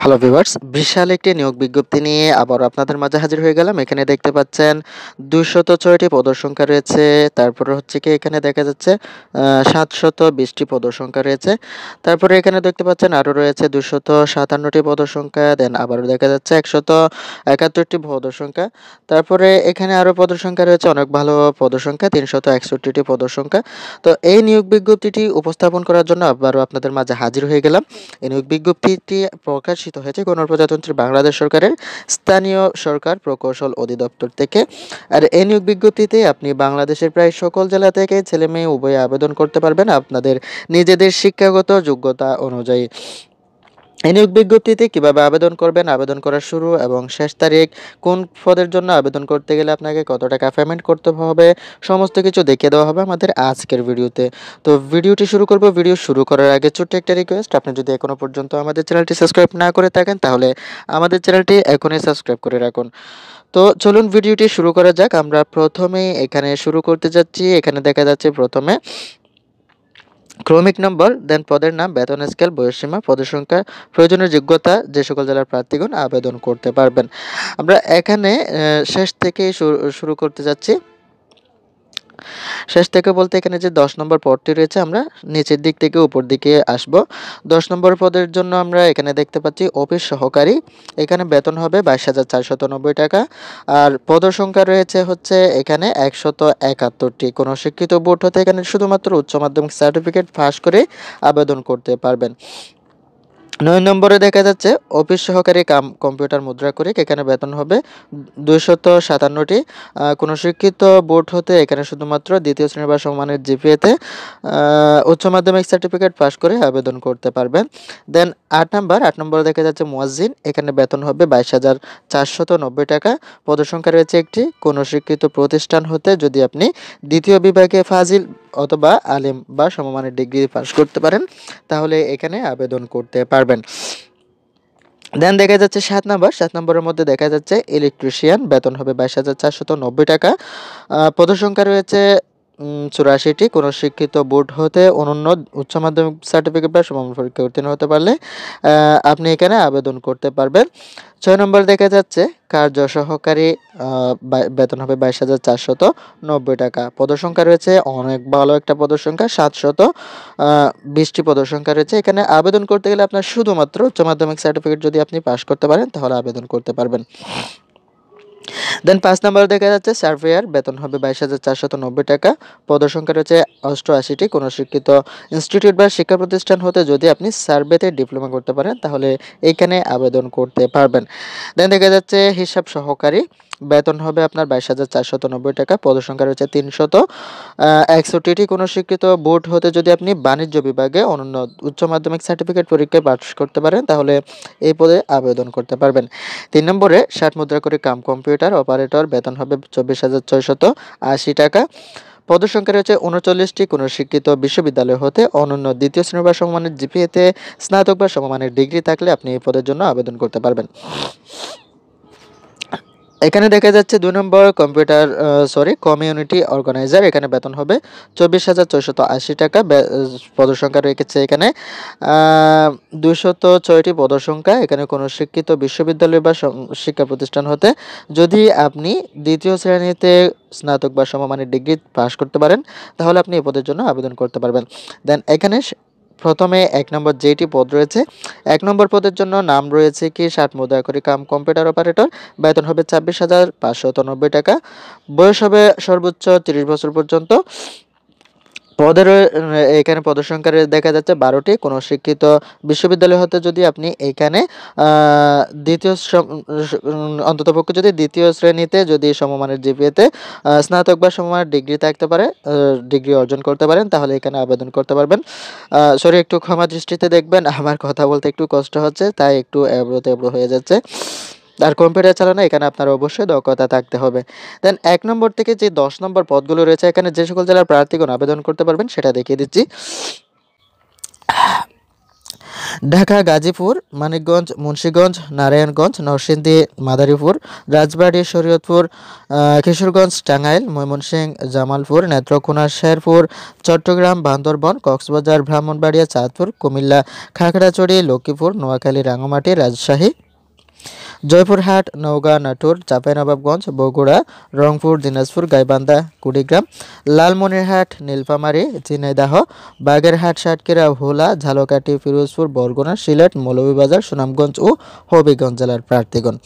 Hello viewers, বিশাল একটি নিয়োগ বিজ্ঞপ্তি নিয়ে আবারও আপনাদের মাঝে হাজির হয়ে গেলাম। এখানে দেখতে পাচ্ছেন ২০৬টি পদসংখ্যা রয়েছে। তারপরে হচ্ছে কি এখানে দেখা যাচ্ছে ৭২০টি পদসংখ্যা রয়েছে। তারপরে এখানে দেখতে পাচ্ছেন আরও রয়েছে ২৫৭টি পদসংখ্যা, দেন আবারও দেখা যাচ্ছে ১৭১টি পদসংখ্যা। তারপরে এখানে আরও পদসংখ্যা রয়েছে, অনেক ভালো পদসংখ্যা ৩৬১টি পদসংখ্যা। তো এই নিয়োগ বিজ্ঞপ্তিটি উপস্থাপন করার জন্য আবারও আপনাদের মাঝে হাজির হয়ে গেলাম। এই নিয়োগ বিজ্ঞপ্তিটি প্রকাশিত হয়েছে গণপ্রজাতন্ত্রী বাংলাদেশ সরকারের স্থানীয় সরকার প্রকৌশল অধিদপ্তর থেকে। আর এই নিয়োগ বিজ্ঞপ্তিতে আপনি বাংলাদেশের প্রায় সকল জেলা থেকে ছেলে মেয়ে উভয়ে আবেদন করতে পারবেন আপনাদের নিজেদের শিক্ষাগত যোগ্যতা অনুযায়ী। এই নিয়োগ বিজ্ঞপ্তিতে কিভাবে আবেদন করবেন, আবেদন করার শুরু এবং শেষ তারিখ, কোন পদের জন্য আবেদন করতে গেলে আপনাকে কত টাকা পেমেন্ট করতে হবে, সমস্ত কিছু দেখিয়ে দেওয়া হবে আমাদের আজকের ভিডিওতে। তো ভিডিওটি শুরু করব। ভিডিও শুরু করার আগে ছোট্ট একটা রিকোয়েস্ট, আপনি যদি এখনো পর্যন্ত আমাদের চ্যানেলটি সাবস্ক্রাইব না করে থাকেন তাহলে আমাদের চ্যানেলটি এখনই সাবস্ক্রাইব করে রাখুন। তো চলুন ভিডিওটি শুরু করা যাক। আমরা প্রথমেই এখানে শুরু করতে যাচ্ছি। এখানে দেখা যাচ্ছে প্রথমে ক্রমিক নম্বর, দেন পদের নাম, বেতন স্কেল, বয়সসীমা, পদের সংখ্যা, প্রয়োজনীয় যোগ্যতা, যে সকল জেলার প্রার্থীগণ আবেদন করতে পারবেন। আমরা এখানে শেষ থেকে শুরু করতে যাচ্ছি। শেষ থেকে বলতে এখানে যে ১০ নম্বর পদটি রয়েছে, আমরা নিচের দিক থেকে উপর দিকে আসব। ১০ নম্বর পদের জন্য আমরা এখানে দেখতে পাচ্ছি অফিস সহকারী। এখানে বেতন হবে ২২,৪৯০ টাকা। আর পদের সংখ্যা রয়েছে হচ্ছে এখানে ১৭১টি। কোনো শিক্ষিত বোর্ড হতে এখানে শুধুমাত্র উচ্চ মাধ্যমিক সার্টিফিকেট পাস করে আবেদন করতে পারবেন। ৯ নম্বরে দেখা যাচ্ছে অফিস সহকারী কাম কম্পিউটার মুদ্রাক্ষরিক। এখানে বেতন হবে ২৫৭টি। কোনো শিক্ষিত বোর্ড হতে এখানে শুধুমাত্র দ্বিতীয় শ্রেণী বা সমমানের জিপিএতে উচ্চ মাধ্যমিক সার্টিফিকেট পাস করে আবেদন করতে পারবেন। দেন ৮ নম্বরে দেখা যাচ্ছে মুয়াজ্জিন। এখানে বেতন হবে ২২,৪৯০ টাকা। পদসংখ্যা রয়েছে একটি। কোনো শিক্ষিত প্রতিষ্ঠান হতে যদি আপনি দ্বিতীয় বিভাগে ফাজিল অথবা আলিম বা সমমানের ডিগ্রি পাস করতে পারেন তাহলে এখানে আবেদন করতে পারবেন। দেন দেখা যাচ্ছে ৭ নম্বরের মধ্যে দেখা যাচ্ছে ইলেকট্রিশিয়ান। বেতন হবে ২২,৪৯০ টাকা। পদসংখ্যা রয়েছে ৮৪টি। কোনো শিক্ষিত বোর্ড হতে অনন্য উচ্চ মাধ্যমিক সার্টিফিকেট বা সমমান পরীক্ষায় উত্তীর্ণ হতে পারলে আপনি এখানে আবেদন করতে পারবেন। ৬ নম্বর দেখা যাচ্ছে কার্য সহকারী। বেতন হবে ২২,৪৯০ টাকা। পদসংখ্যা রয়েছে অনেক ভালো একটা পদসংখ্যা, ৭২০টি পদসংখ্যা রয়েছে। এখানে আবেদন করতে গেলে আপনার শুধুমাত্র উচ্চ মাধ্যমিক সার্টিফিকেট যদি আপনি পাস করতে পারেন তাহলে আবেদন করতে পারবেন। দেন ৫ নম্বরে দেখা যাচ্ছে সার্ভেয়ার। বেতন হবে ২২,৪৯০ টাকা। পদসংখ্যা রয়েছে ৮৮টি। কোনো শিক্ষিত ইনস্টিটিউট বা শিক্ষা প্রতিষ্ঠান হতে যদি আপনি সার্ভেতে ডিপ্লোমা করতে পারেন তাহলে এইখানে আবেদন করতে পারবেন। দেন দেখা যাচ্ছে হিসাব সহকারী। বেতন হবে আপনার ২২,৪৯০ টাকা। পদসংখ্যা রয়েছে ৩৬১টি। কোনো শিক্ষিত বোর্ড হতে যদি আপনি বাণিজ্য বিভাগে অনন্য উচ্চ মাধ্যমিক সার্টিফিকেট পরীক্ষায় পাস করতে পারেন তাহলে এই পদে আবেদন করতে পারবেন। ৩ নম্বরে ৬০ মুদ্রা করে কাম কম্পিউটার অপারেটর। বেতন হবে ২৪,৬৮০ টাকা। পদসংখ্যা রয়েছে ৩৯টি। কোনো শিক্ষিত বিশ্ববিদ্যালয় হতে অনন্য দ্বিতীয় শ্রেণী বা সমমানের জিপিএতে স্নাতক বা সমমানের ডিগ্রি থাকলে আপনি এই পদের জন্য আবেদন করতে পারবেন। এখানে দেখা যাচ্ছে ২ নম্বর কমিউনিটি অর্গানাইজার। এখানে বেতন হবে ২৪,৪৮০ টাকা। পদসংখ্যা রয়েছে এখানে ২০৬টি পদসংখ্যা। এখানে কোনো শিক্ষিত বিশ্ববিদ্যালয় বা শিক্ষা প্রতিষ্ঠান হতে যদি আপনি দ্বিতীয় শ্রেণীতে স্নাতক বা সমমানের ডিগ্রি পাস করতে পারেন তাহলে আপনি এই পদের জন্য আবেদন করতে পারবেন। দেন এখানে প্রথমে ১ নম্বর যেটি পদ রয়েছে, ১ নম্বর পদের জন্য নাম রয়েছে কি ৬০ মুদ্রা করে কাম কম্পিউটার অপারেটর। বেতন হবে ২৬,৫৯০ টাকা। বয়স হবে সর্বোচ্চ ৩০ বছর পর্যন্ত। এখানে পদসংখ্যা দেখা যাচ্ছে ১২টি। কোনো শিক্ষিত বিশ্ববিদ্যালয় হতে যদি আপনি এখানে দ্বিতীয় অন্ততপক্ষে যদি দ্বিতীয় শ্রেণীতে যদি সমমানের জিপিএতে স্নাতক বা সমমানের ডিগ্রি থাকতে পারে, ডিগ্রি অর্জন করতে পারেন তাহলে এখানে আবেদন করতে পারবেন। সরি, একটু ক্ষমা দৃষ্টিতে দেখবেন, আমার কথা বলতে একটু কষ্ট হচ্ছে তাই একটু এবড়ো তেবড়ো হয়ে যাচ্ছে। আর কম্পিউটার চালানো এখানে আপনার অবশ্যই দক্ষতা থাকতে হবে। দেন ১ নম্বর থেকে যে ১০ নম্বর পদগুলো রয়েছে এখানে যে সকল জেলার প্রার্থীগণ আবেদন করতে পারবেন সেটা দেখিয়ে দিচ্ছি। ঢাকা, গাজীপুর, মানিকগঞ্জ, মুন্সিগঞ্জ, নারায়ণগঞ্জ, নরসিংদী, মাদারীপুর, রাজবাড়ী, শরীয়তপুর, কিশোরগঞ্জ, টাঙ্গাইল, ময়মনসিংহ, জামালপুর, নেত্রকোনা, শেরপুর, চট্টগ্রাম, বান্দরবান, কক্সবাজার, ব্রাহ্মণবাড়িয়া, চাঁদপুর, কুমিল্লা, খাগড়াছড়ি, লক্ষ্মীপুর, নোয়াখালী, রাঙ্গামাটি, রাজশাহী, জয়পুরহাট, নওগাঁ, নাটোর, চাঁপাইনবাবগঞ্জ, বগুড়া, রংপুর, দিনাজপুর, গাইবান্ধা, কুড়িগ্রাম, লালমনিরহাট, নীলফামারী, ঝিনাইদহ, বাগেরহাট, সাতক্ষীরা, ভোলা, ঝালকাঠি, ফিরোজপুর, বরগুনা, সিলেট, মৌলভীবাজার, সুনামগঞ্জ ও হবিগঞ্জ জেলার প্রার্থীগণ।